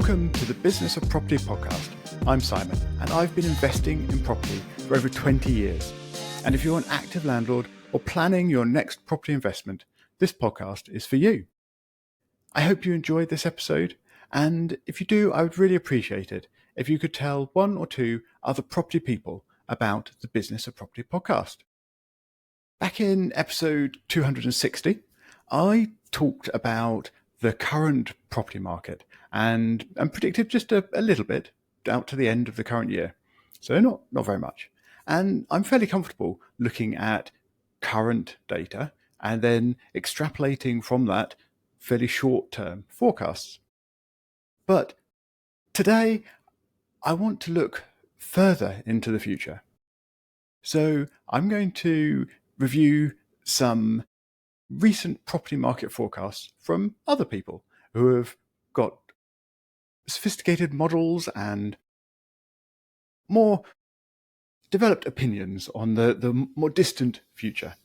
Welcome to the Business of Property podcast. I'm Simon, and I've been investing in property for over 20 years. And if you're an active landlord or planning your next property investment, this podcast is for you. I hope you enjoyed this episode, and if you do, I would really appreciate it if you could tell one or two other property people about the Business of Property podcast. Back in episode 260, I talked about the current property market and predicted just a little bit out to the end of the current year. So not very much. And I'm fairly comfortable looking at current data and then extrapolating from that fairly short-term forecasts. But today, I want to look further into the future. So I'm going to review some recent property market forecasts from other people who have got sophisticated models and more developed opinions on the more distant future.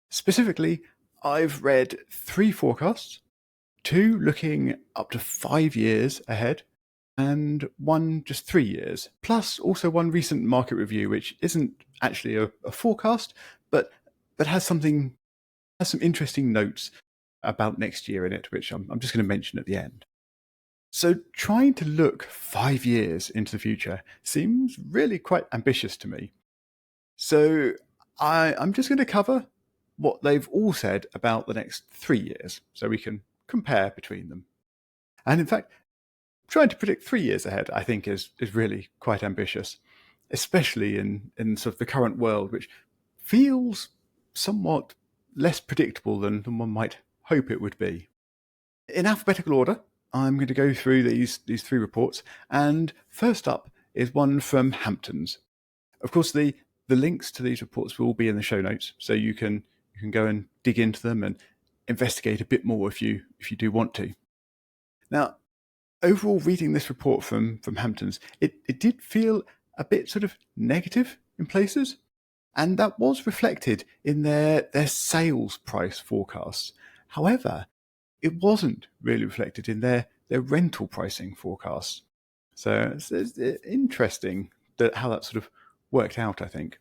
Specifically, I've read 3 forecasts, 2 looking up to 5 years ahead, and 1 just 3 years, plus also 1 recent market review, which isn't actually a forecast, but has some interesting notes about next year in it, which I'm just going to mention at the end. So trying to look 5 years into the future seems really quite ambitious to me. So I'm just going to cover what they've all said about the next 3 years, so we can compare between them. And in fact, trying to predict 3 years ahead, I think, is really quite ambitious, especially in sort of the current world, which feels somewhat less predictable than one might hope it would be. In alphabetical order, I'm going to go through these 3 reports, and first up is one from Hamptons. Of course, the links to these reports will be in the show notes, so you can go and dig into them and investigate a bit more if you do want to. Now, overall, reading this report from Hamptons, it did feel a bit sort of negative in places, and that was reflected in their sales price forecasts. However, it wasn't really reflected in their rental pricing forecasts. So it's interesting how that sort of worked out, I think.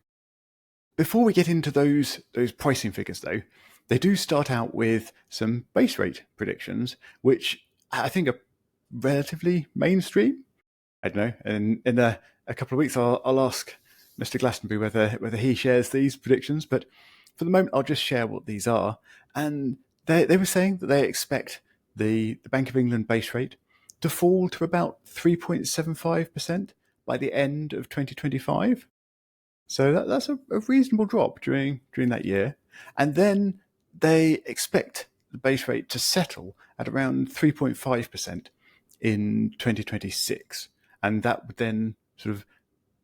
Before we get into those pricing figures, though, they do start out with some base rate predictions, which I think are relatively mainstream. I don't know, and in a couple of weeks I'll ask Mr. Glastonbury whether he shares these predictions, but for the moment I'll just share what these are. And they were saying that they expect the Bank of England base rate to fall to about 3.75% by the end of 2025. So that's a reasonable drop during that year. And then they expect the base rate to settle at around 3.5% in 2026. And that would then sort of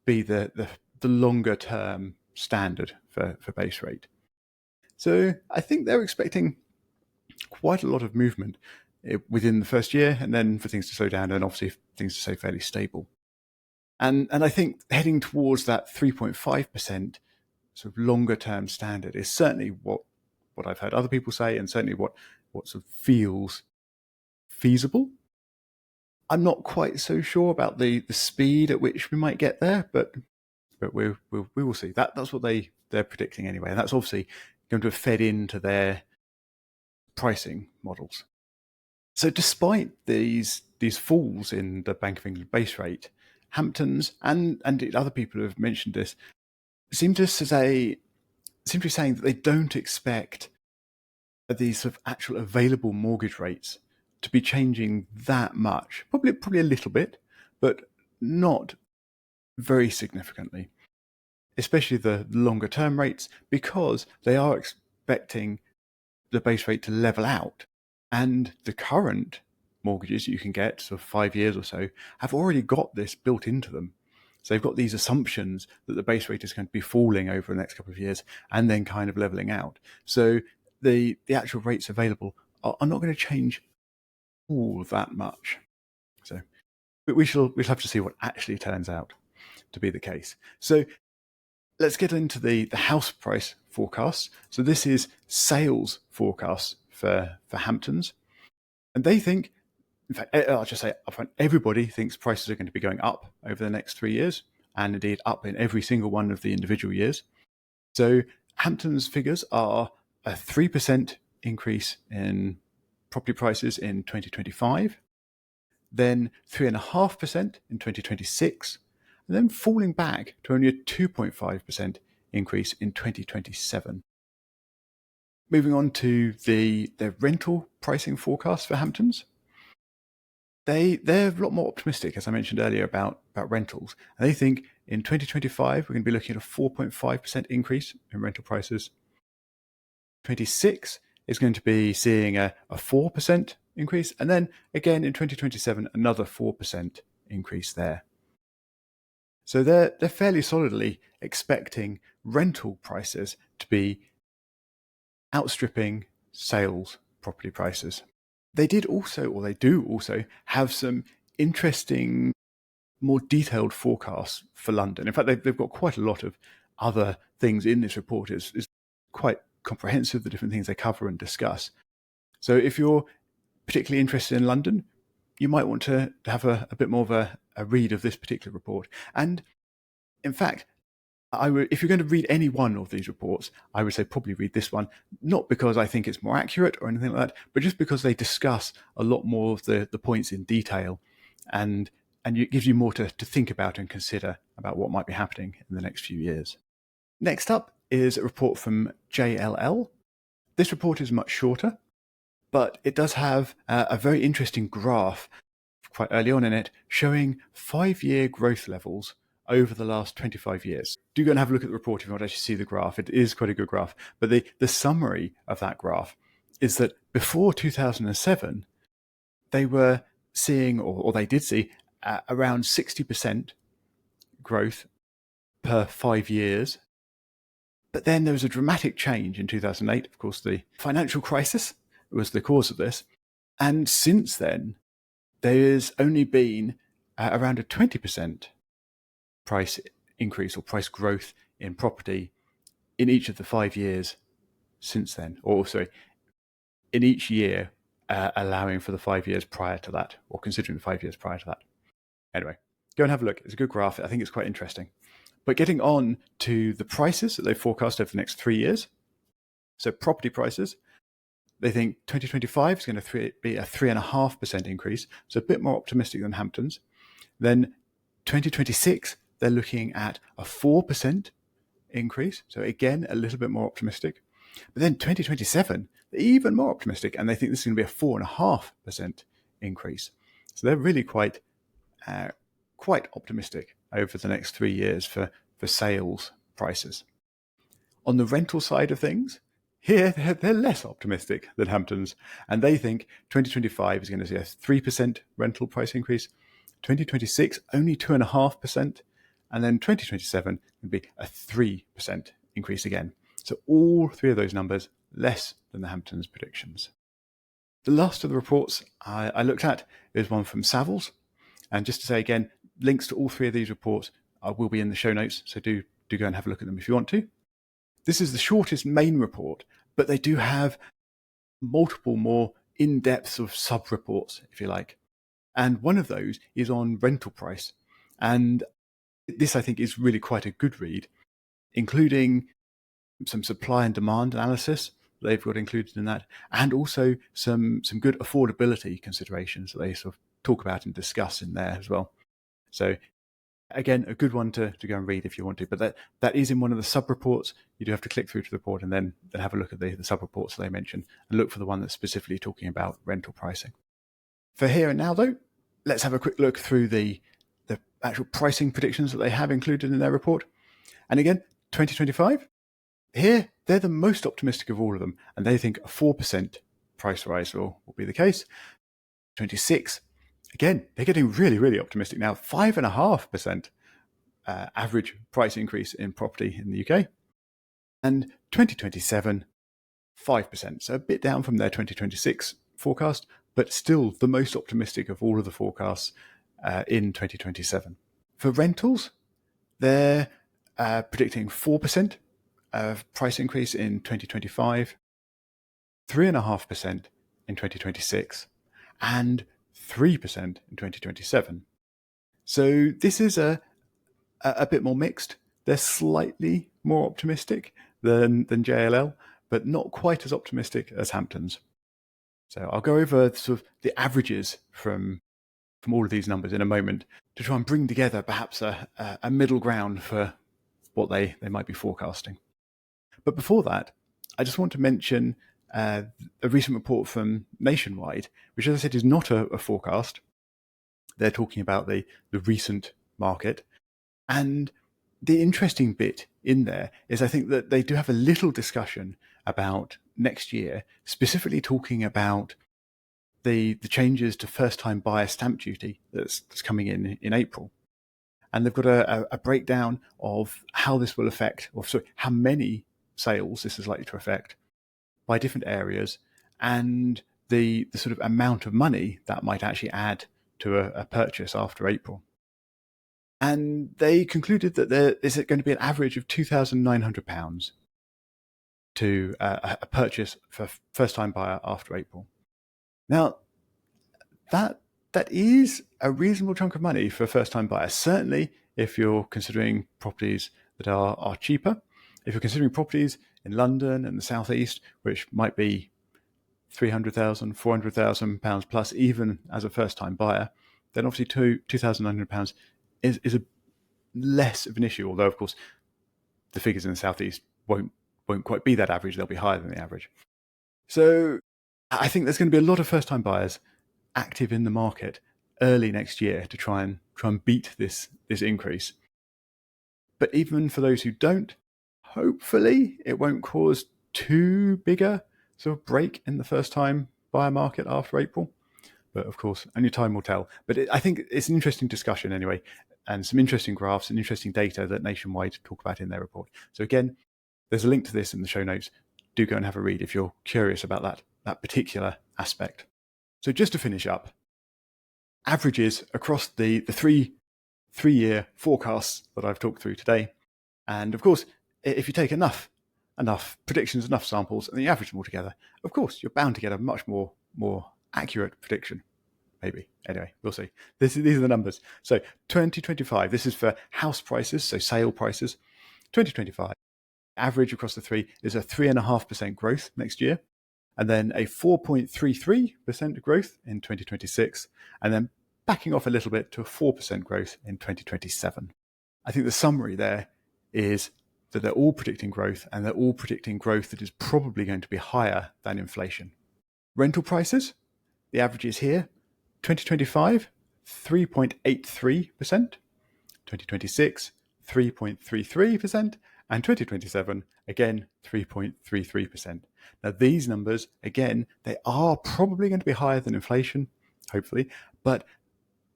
be the longer term standard for base rate. So I think they're expecting quite a lot of movement within the first year, and then for things to slow down, and obviously things to stay fairly stable. And I think heading towards that 3.5% sort of longer term standard is certainly what I've heard other people say, and certainly what sort of feels feasible. I'm not quite so sure about the speed at which we might get there, but we will see. That's what they're predicting anyway, and that's obviously going to have fed into their pricing models. So despite these falls in the Bank of England base rate, Hamptons and other people who have mentioned this seem to be saying that they don't expect these sort of actual available mortgage rates to be changing that much. Probably a little bit, but not very significantly, especially the longer term rates, because they are expecting the base rate to level out, and the current mortgages you can get, so 5 years or so, have already got this built into them. So they've got these assumptions that the base rate is going to be falling over the next couple of years and then kind of leveling out. So the actual rates available are not going to change all that much. So but we'll have to see what actually turns out to be the case. So let's get into the house price forecasts. So this is sales forecasts for Hamptons. And they think In fact, I'll just say upfront, everybody thinks prices are going to be going up over the next 3 years, and indeed up in every single one of the individual years. So Hamptons figures are a 3% increase in property prices in 2025, then 3.5% in 2026, and then falling back to only a 2.5% increase in 2027. Moving on to the rental pricing forecast for Hamptons. They're a lot more optimistic, as I mentioned earlier, about rentals. And they think in 2025, we're going to be looking at a 4.5% increase in rental prices. 26 is going to be seeing a 4% increase. And then again in 2027, another 4% increase there. So they're fairly solidly expecting rental prices to be outstripping sales property prices. They do also have some interesting, more detailed forecasts for London. In fact, they've got quite a lot of other things in this report. It's quite comprehensive, the different things they cover and discuss. So if you're particularly interested in London, you might want to have a bit more of a read of this particular report. And in fact, if you're going to read any one of these reports, I would say probably read this one, not because I think it's more accurate or anything like that, but just because they discuss a lot more of the points in detail, and it gives you more to think about and consider about what might be happening in the next few years. Next up is a report from JLL. This report is much shorter, but it does have a very interesting graph quite early on in it showing 5-year growth levels over the last 25 years. Do go and have a look at the report if you want to actually see the graph. It is quite a good graph. But the summary of that graph is that before 2007, they were seeing, or they did see, around 60% growth per 5 years. But then there was a dramatic change in 2008. Of course, the financial crisis was the cause of this. And since then, there's only been around a 20% price increase or price growth in property in each of the 5 years since then, or sorry, in each year allowing for the 5 years prior to that, or considering the 5 years prior to that. Anyway, go and have a look. It's a good graph. I think it's quite interesting. But getting on to the prices that they forecast over the next 3 years. So property prices, they think 2025 is going to be a 3.5% increase, so a bit more optimistic than Hamptons. Then 2026, they're looking at a 4% increase, so again, a little bit more optimistic. But then 2027, they're even more optimistic, and they think this is going to be a 4.5% increase. So they're really quite optimistic over the next 3 years for sales prices. On the rental side of things, here they're less optimistic than Hamptons, and they think 2025 is going to see a 3% rental price increase, 2026 only 2.5%, and then 2027 would be a 3% increase again. So all three of those numbers less than the Hamptons predictions. The last of the reports I looked at is one from Savills, and just to say again, links to all three of these reports will be in the show notes, so do go and have a look at them if you want to. This is the shortest main report, but they do have multiple more in-depth sort of sub-reports, if you like. And one of those is on rental price. And this, I think, is really quite a good read, including some supply and demand analysis they've got included in that, and also some good affordability considerations that they sort of talk about and discuss in there as well. So again, a good one to go and read if you want to, but that is in one of the sub-reports. You do have to click through to the report and then have a look at the sub-reports they mention and look for the one that's specifically talking about rental pricing. For here and now, though, let's have a quick look through the actual pricing predictions that they have included in their report. And again, 2025, here, they're the most optimistic of all of them, and they think a 4% price rise will be the case. 26, again, they're getting really, really optimistic now, 5.5% average price increase in property in the UK. And 2027, 5%, so a bit down from their 2026 forecast, but still the most optimistic of all of the forecasts in 2027. For rentals, they're predicting 4% price increase in 2025, 3.5% in 2026, and 3% in 2027. So this is a bit more mixed. They're slightly more optimistic than JLL, but not quite as optimistic as Hamptons. So I'll go over sort of the averages from all of these numbers in a moment to try and bring together perhaps a middle ground for what they might be forecasting. But before that, I just want to mention a recent report from Nationwide, which, as I said, is not a forecast. They're talking about the recent market. And the interesting bit in there is I think that they do have a little discussion about next year, specifically talking about the changes to first-time buyer stamp duty that's coming in April. And they've got a breakdown of how this will affect, or sorry, how many sales this is likely to affect by different areas, and the sort of amount of money that might actually add to a purchase after April. And they concluded that there is going to be an average of £2,900 to a purchase for first-time buyer after April. Now, that is a reasonable chunk of money for a first-time buyer. Certainly, if you're considering properties that are cheaper. If you're considering properties in London and the southeast, which might be £300,000, £400,000 plus, even as a first-time buyer, then obviously £2,900 is a less of an issue. Although, of course, the figures in the southeast won't quite be that average; they'll be higher than the average. So, I think there's going to be a lot of first-time buyers active in the market early next year to try and beat this increase. But even for those who don't, hopefully it won't cause too big a sort of break in the first-time buyer market after April. But of course, only time will tell. But I think it's an interesting discussion anyway, and some interesting graphs and interesting data that Nationwide talk about in their report. So again, there's a link to this in the show notes. Do go and have a read if you're curious about that particular aspect. So just to finish up, averages across the three-year forecasts that I've talked through today. And of course, if you take enough predictions, enough samples, and you average them all together, of course, you're bound to get a much more accurate prediction. Maybe. Anyway, we'll see. These are the numbers. So 2025, this is for house prices, so sale prices. 2025, average across the three is a 3.5% growth next year, and then a 4.33% growth in 2026, and then backing off a little bit to a 4% growth in 2027. I think the summary there is that they're all predicting growth, and they're all predicting growth that is probably going to be higher than inflation. Rental prices, the average is here. 2025, 3.83%. 2026, 3.33%. And 2027, again, 3.33%. Now, these numbers, again, they are probably going to be higher than inflation, hopefully, but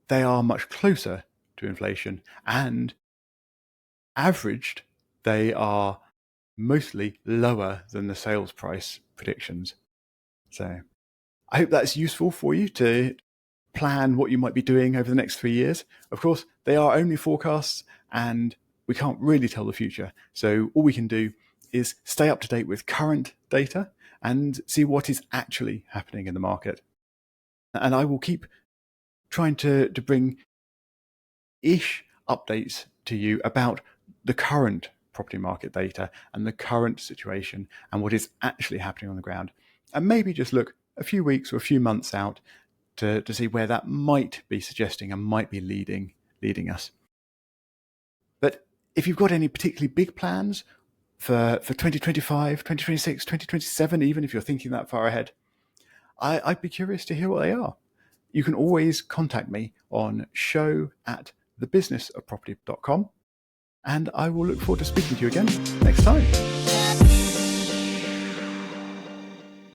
they are much closer to inflation, and averaged, they are mostly lower than the sales price predictions. So I hope that's useful for you to plan what you might be doing over the next 3 years. Of course, they are only forecasts, and we can't really tell the future. So all we can do is stay up to date with current data and see what is actually happening in the market. And I will keep trying to bring ish updates to you about the current property market data and the current situation and what is actually happening on the ground. And maybe just look a few weeks or a few months out to see where that might be suggesting and might be leading us. But if you've got any particularly big plans for 2025, 2026, 2027, even if you're thinking that far ahead, I'd be curious to hear what they are. You can always contact me on show@thebusinessofproperty.com, and I will look forward to speaking to you again next time.